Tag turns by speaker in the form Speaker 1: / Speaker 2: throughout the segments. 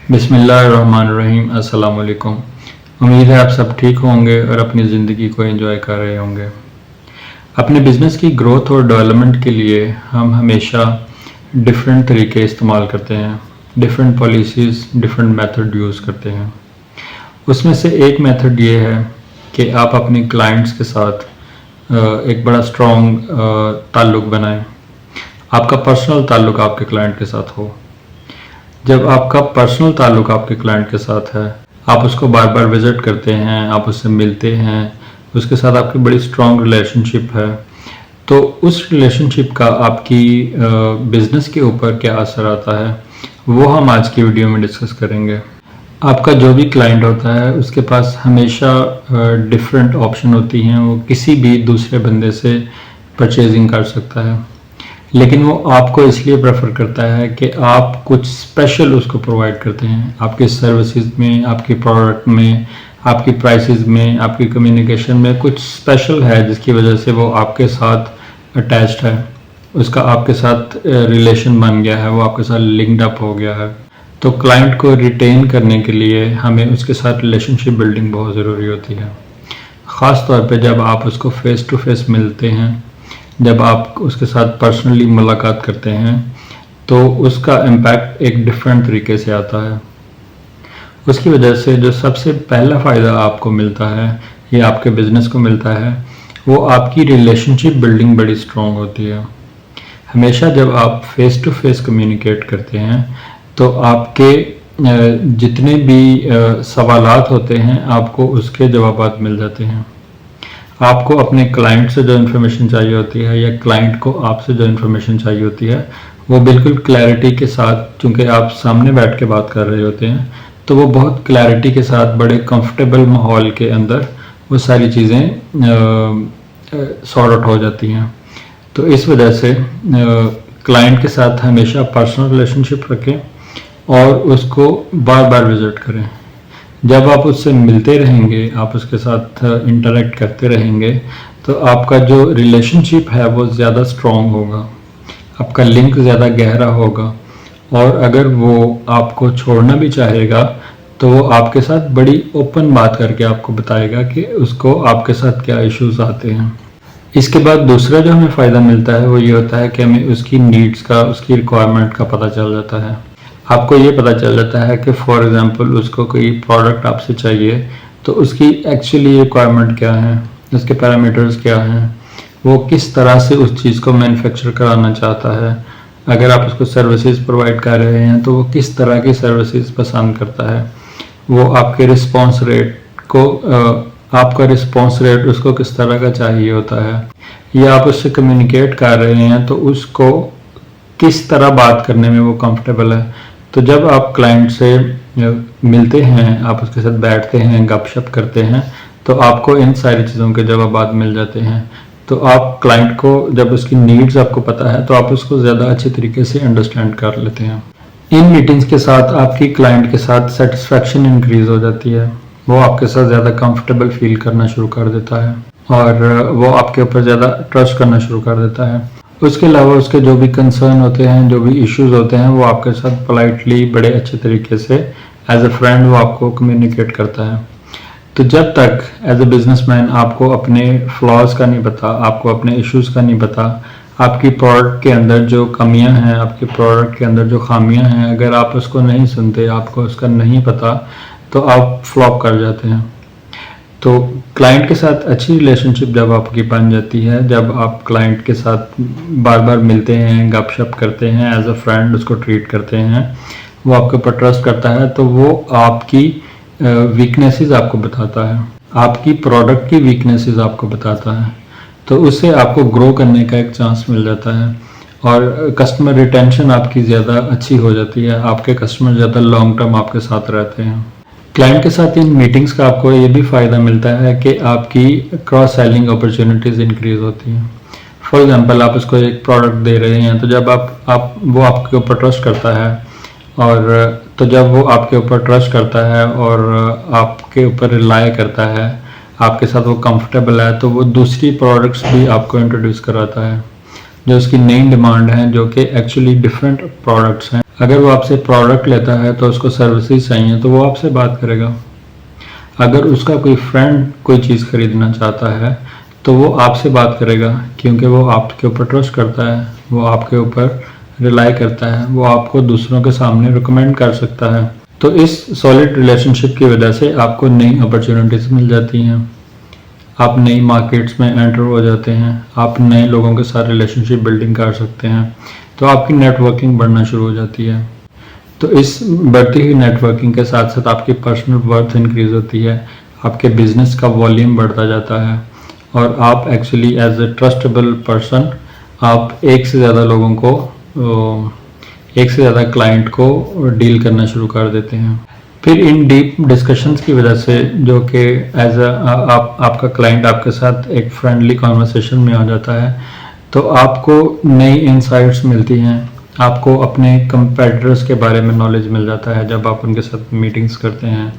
Speaker 1: बिस्मिल्लाहिर्रहमानिर्रहीम। अस्सलाम वालेकुम। उम्मीद है आप सब ठीक होंगे और अपनी ज़िंदगी को एंजॉय कर रहे होंगे। अपने बिज़नेस की ग्रोथ और डेवलपमेंट के लिए हम हमेशा डिफरेंट तरीके इस्तेमाल करते हैं, different policies, different method use करते हैं। उसमें से एक मेथड ये है कि आप अपने क्लाइंट्स के साथ एक बड़ा स्ट्रॉन्ग ताल्लुक़ बनाएं। आपका पर्सनल ताल्लुक़ आपके क्लाइंट के साथ हो। जब आपका पर्सनल ताल्लुक़ आपके क्लाइंट के साथ है, आप उसको बार बार विज़िट करते हैं, आप उससे मिलते हैं, उसके साथ आपकी बड़ी स्ट्रॉन्ग रिलेशनशिप है, तो उस रिलेशनशिप का आपकी बिज़नेस के ऊपर क्या असर आता है वो हम आज की वीडियो में डिस्कस करेंगे। आपका जो भी क्लाइंट होता है उसके पास हमेशा डिफरेंट ऑप्शन होती हैं। वो किसी भी दूसरे बंदे से परचेजिंग कर सकता है, लेकिन वो आपको इसलिए प्रेफर करता है कि आप कुछ स्पेशल उसको प्रोवाइड करते हैं। आपके सर्विसेज में, आपके प्रोडक्ट में, आपकी प्राइसेस में, आपकी कम्युनिकेशन में कुछ स्पेशल है जिसकी वजह से वो आपके साथ अटैच्ड है, उसका आपके साथ रिलेशन बन गया है, वो आपके साथ लिंक्ड अप हो गया है। तो क्लाइंट को रिटेन करने के लिए हमें उसके साथ रिलेशनशिप बिल्डिंग बहुत ज़रूरी होती है। ख़ास तौर पे जब आप उसको फ़ेस टू फेस मिलते हैं, जब आप उसके साथ पर्सनली मुलाकात करते हैं, तो उसका इम्पैक्ट एक डिफरेंट तरीके से आता है। उसकी वजह से जो सबसे पहला फ़ायदा आपको मिलता है या आपके बिज़नेस को मिलता है, वो आपकी रिलेशनशिप बिल्डिंग बड़ी स्ट्रॉन्ग होती है। हमेशा जब आप फ़ेस टू फेस कम्युनिकेट करते हैं तो आपके जितने भी सवालात होते हैं आपको उसके जवाबात मिल जाते हैं। आपको अपने क्लाइंट से जो इन्फॉर्मेशन चाहिए होती है या क्लाइंट को आपसे जो इन्फॉर्मेशन चाहिए होती है वो बिल्कुल क्लैरिटी के साथ, चूँकि आप सामने बैठ के बात कर रहे होते हैं, तो वो बहुत क्लैरिटी के साथ बड़े कंफर्टेबल माहौल के अंदर वो सारी चीज़ें सॉर्ट आउट हो जाती हैं। तो इस वजह से क्लाइंट के साथ हमेशा पर्सनल रिलेशनशिप रखें और उसको बार बार विज़िट करें। जब आप उससे मिलते रहेंगे, आप उसके साथ इंटरेक्ट करते रहेंगे, तो आपका जो रिलेशनशिप है वो ज़्यादा स्ट्रॉन्ग होगा, आपका लिंक ज़्यादा गहरा होगा, और अगर वो आपको छोड़ना भी चाहेगा तो वो आपके साथ बड़ी ओपन बात करके आपको बताएगा कि उसको आपके साथ क्या इश्यूज आते हैं। इसके बाद दूसरा जो हमें फ़ायदा मिलता है वो ये होता है कि हमें उसकी नीड्स का, उसकी रिक्वायरमेंट का पता चल जाता है। आपको ये पता चल जाता है कि फॉर एग्ज़ाम्पल उसको कोई प्रोडक्ट आपसे चाहिए तो उसकी एक्चुअली रिक्वायरमेंट क्या है, उसके पैरामीटर्स क्या हैं, वो किस तरह से उस चीज़ को मैन्युफैक्चर कराना चाहता है। अगर आप उसको सर्विसेज प्रोवाइड कर रहे हैं तो वो किस तरह की सर्विसेज पसंद करता है, वो आपके रिस्पॉन्स रेट को आपका रिस्पॉन्स रेट उसको किस तरह का चाहिए होता है, या आप उससे कम्युनिकेट कर रहे हैं तो उसको किस तरह बात करने में वो कंफर्टेबल है। तो जब आप क्लाइंट से मिलते हैं, आप उसके साथ बैठते हैं, गपशप करते हैं, तो आपको इन सारी चीज़ों के जवाब मिल जाते हैं। तो आप क्लाइंट को, जब उसकी नीड्स आपको पता है, तो आप उसको ज़्यादा अच्छे तरीके से अंडरस्टैंड कर लेते हैं। इन मीटिंग्स के साथ आपकी क्लाइंट के साथ सेटिस्फैक्शन इंक्रीज़ हो जाती है, वो आपके साथ ज़्यादा कंफर्टेबल फील करना शुरू कर देता है और वो आपके ऊपर ज़्यादा ट्रस्ट करना शुरू कर देता है। उसके अलावा उसके जो भी कंसर्न होते हैं, जो भी इश्यूज होते हैं, वो आपके साथ पोलाइटली बड़े अच्छे तरीके से एज अ फ्रेंड वो आपको कम्युनिकेट करता है। तो जब तक एज अ बिजनेसमैन आपको अपने फ्लॉज का नहीं पता, आपको अपने इश्यूज का नहीं पता, आपकी प्रोडक्ट के अंदर जो कमियां हैं, आपके प्रोडक्ट के अंदर जो खामियां हैं, अगर आप उसको नहीं सुनते, आपको उसका नहीं पता, तो आप फ्लॉप कर जाते हैं। तो क्लाइंट के साथ अच्छी रिलेशनशिप जब आपकी बन जाती है, जब आप क्लाइंट के साथ बार बार मिलते हैं, गपशप करते हैं, एज अ फ्रेंड उसको ट्रीट करते हैं, वो आपके ऊपर ट्रस्ट करता है, तो वो आपकी वीकनेसेस आपको बताता है, आपकी प्रोडक्ट की वीकनेसेस आपको बताता है, तो उससे आपको ग्रो करने का एक चांस मिल जाता है और कस्टमर रिटेंशन आपकी ज़्यादा अच्छी हो जाती है, आपके कस्टमर ज़्यादा लॉन्ग टर्म आपके साथ रहते हैं। क्लाइंट के साथ इन मीटिंग्स का आपको ये भी फ़ायदा मिलता है कि आपकी क्रॉस सेलिंग अपॉर्चुनिटीज़ इंक्रीज़ होती हैं। फॉर एग्जांपल आप उसको एक प्रोडक्ट दे रहे हैं, तो जब आप वो आपके ऊपर ट्रस्ट करता है, और तो जब वो आपके ऊपर ट्रस्ट करता है और आपके ऊपर रिलाय करता है, आपके साथ वो कंफर्टेबल है, तो वो दूसरी प्रोडक्ट्स भी आपको इंट्रोड्यूस कराता है जो उसकी नई डिमांड है, जो कि एक्चुअली डिफरेंट प्रोडक्ट्स हैं। अगर वो आपसे प्रोडक्ट लेता है तो उसको सर्विसेज चाहिए तो वो आपसे बात करेगा। अगर उसका कोई फ्रेंड कोई चीज़ खरीदना चाहता है तो वो आपसे बात करेगा, क्योंकि वो आपके ऊपर ट्रस्ट करता है, वो आपके ऊपर रिलाई करता है, वो आपको दूसरों के सामने रिकमेंड कर सकता है। तो इस सॉलिड रिलेशनशिप की वजह से आपको नई अपॉर्चुनिटीज़ मिल जाती हैं, आप नई मार्केट्स में एंटर हो जाते हैं, आप नए लोगों के साथ रिलेशनशिप बिल्डिंग कर सकते हैं, तो आपकी नेटवर्किंग बढ़ना शुरू हो जाती है। तो इस बढ़ती हुई नेटवर्किंग के साथ साथ आपकी पर्सनल वर्थ इंक्रीज होती है, आपके बिजनेस का वॉल्यूम बढ़ता जाता है और आप actually as a trustable person आप एक से ज़्यादा लोगों को, एक से ज़्यादा क्लाइंट को डील करना शुरू कर देते हैं। फिर इन डीप डिस्कशंस की वजह से, जो कि एज आपका क्लाइंट आपके साथ एक फ्रेंडली कॉन्वर्सेशन में आ जाता है, तो आपको नई इंसाइट्स मिलती हैं, आपको अपने कंपेटिटर्स के बारे में नॉलेज मिल जाता है। जब आप उनके साथ मीटिंग्स करते हैं,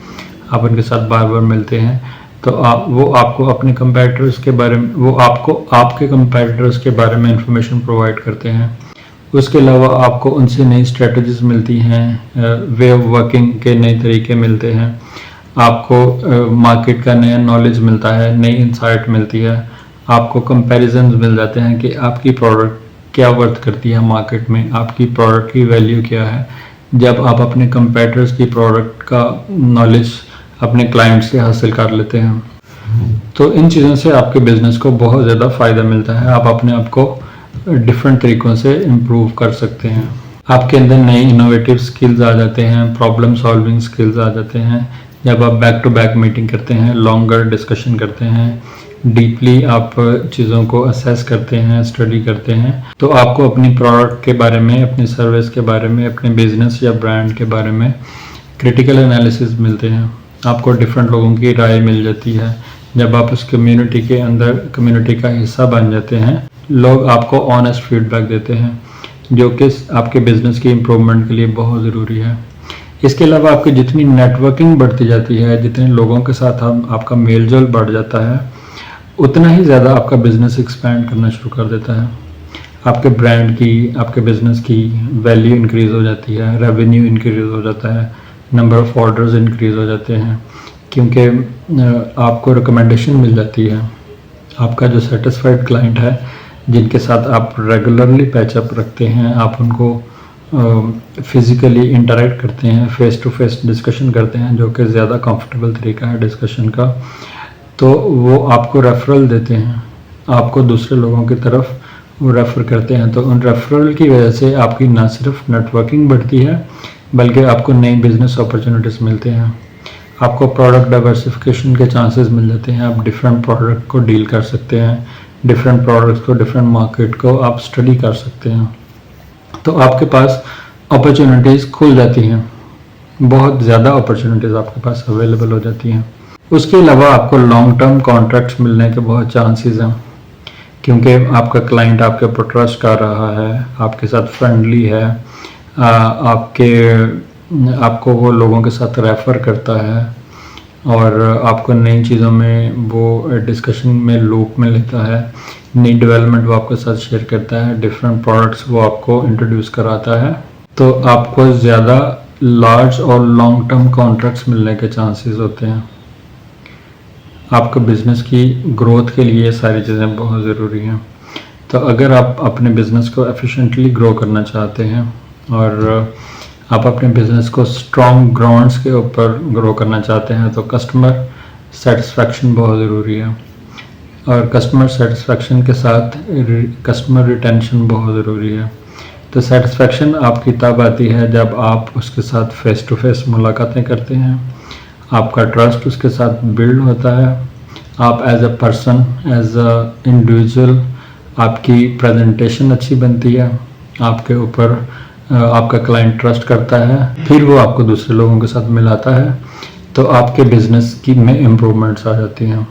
Speaker 1: आप उनके साथ बार बार मिलते हैं, तो वो आपको अपने कंपेटिटर्स के बारे में, वो आपको आपके कंपेटिटर्स के बारे में इंफॉर्मेशन प्रोवाइड करते हैं। उसके अलावा आपको उनसे नई स्ट्रेटजीज मिलती हैं, वे ऑफ वर्किंग के नए तरीके मिलते हैं, आपको मार्केट का नया नॉलेज मिलता है, नई इंसाइट मिलती है, आपको कंपैरिजन्स मिल जाते हैं कि आपकी प्रोडक्ट क्या वर्थ करती है मार्केट में, आपकी प्रोडक्ट की वैल्यू क्या है। जब आप अपने कंपेटिटर्स की प्रोडक्ट का नॉलेज अपने क्लाइंट से हासिल कर लेते हैं, तो इन चीज़ों से आपके बिजनेस को बहुत ज़्यादा फ़ायदा मिलता है। आप अपने आप को डिफरेंट तरीक़ों से इम्प्रूव कर सकते हैं, आपके अंदर नए इनोवेटिव स्किल्स आ जाते हैं, प्रॉब्लम सॉल्विंग स्किल्स आ जाते हैं। जब आप बैक टू बैक मीटिंग करते हैं, लॉन्गर डिस्कशन करते हैं, डीपली आप चीज़ों को असेस करते हैं, स्टडी करते हैं, तो आपको अपनी प्रोडक्ट के बारे में, अपनी सर्विस के बारे में, अपने बिजनेस या ब्रांड के बारे में क्रिटिकल एनालिसिस मिलते हैं, आपको डिफरेंट लोगों की राय मिल जाती है। जब आप उस कम्युनिटी के अंदर, कम्युनिटी का हिस्सा बन जाते हैं, लोग आपको ऑनेस्ट फीडबैक देते हैं, जो कि आपके बिजनेस की इम्प्रूवमेंट के लिए बहुत ज़रूरी है। इसके अलावा आपकी जितनी नेटवर्किंग बढ़ती जाती है, जितने लोगों के साथ आपका मेल जोल बढ़ जाता है, उतना ही ज़्यादा आपका बिजनेस एक्सपैंड करना शुरू कर देता है। आपके ब्रांड की, आपके बिजनेस की वैल्यू इंक्रीज़ हो जाती है, रेवेन्यू इंक्रीज़ हो जाता है, नंबर ऑफ़ ऑर्डर्स इंक्रीज़ हो जाते हैं, क्योंकि आपको रिकमेंडेशन मिल जाती है। आपका जो सेटिस्फाइड क्लाइंट है, जिनके साथ आप रेगुलरली पैचअप रखते हैं, आप उनको फिज़िकली इंटरेक्ट करते हैं, फ़ेस टू फेस डिस्कशन करते हैं, जो कि ज़्यादा कंफर्टेबल तरीका है डिस्कशन का, तो वो आपको रेफरल देते हैं, आपको दूसरे लोगों की तरफ वो रेफ़र करते हैं। तो उन रेफरल की वजह से आपकी ना सिर्फ नेटवर्किंग बढ़ती है, बल्कि आपको नई बिजनेस अपॉर्चुनिटीज़ मिलते हैं, आपको प्रोडक्ट डाइवर्सिफिकेशन के चांसेस मिल जाते हैं, आप डिफरेंट प्रोडक्ट को डील कर सकते हैं, डिफरेंट प्रोडक्ट्स को, डिफरेंट मार्केट को आप स्टडी कर सकते हैं। तो आपके पास अपॉर्चुनिटीज़ खुल जाती हैं, बहुत ज़्यादा अपॉर्चुनिटीज़ आपके पास अवेलेबल हो जाती हैं। उसके अलावा आपको लॉन्ग टर्म कॉन्ट्रैक्ट्स मिलने के बहुत चांसेस हैं, क्योंकि आपका क्लाइंट आपके ऊपर ट्रस्ट कर रहा है, आपके साथ फ्रेंडली है, आपको वो लोगों के साथ रेफ़र करता है और आपको नई चीज़ों में वो डिस्कशन में लूप में लेता है, नई डेवलपमेंट वो आपके साथ शेयर करता है, डिफरेंट प्रोडक्ट्स वो आपको इंट्रोड्यूस कराता है। तो आपको ज़्यादा लार्ज और लॉन्ग टर्म कॉन्ट्रैक्ट्स मिलने के चांसेस होते हैं। आपके बिज़नेस की ग्रोथ के लिए ये सारी चीज़ें बहुत ज़रूरी हैं। तो अगर आप अपने बिज़नेस को एफिशिएंटली ग्रो करना चाहते हैं और आप अपने बिज़नेस को स्ट्रॉन्ग ग्राउंड्स के ऊपर ग्रो करना चाहते हैं, तो कस्टमर सेटिस्फैक्शन बहुत ज़रूरी है, और कस्टमर सेटिस्फैक्शन के साथ कस्टमर रिटेंशन बहुत ज़रूरी है। तो सेटिस्फैक्शन आपकी तब आती है जब आप उसके साथ फ़ेस टू फेस मुलाकातें करते हैं, आपका ट्रस्ट उसके साथ बिल्ड होता है, आप as a person, as a individual, आपकी प्रेजेंटेशन अच्छी बनती है, आपके ऊपर आपका क्लाइंट ट्रस्ट करता है, फिर वो आपको दूसरे लोगों के साथ मिलाता है, तो आपके बिज़नेस की में इम्प्रूवमेंट्स आ जाती हैं।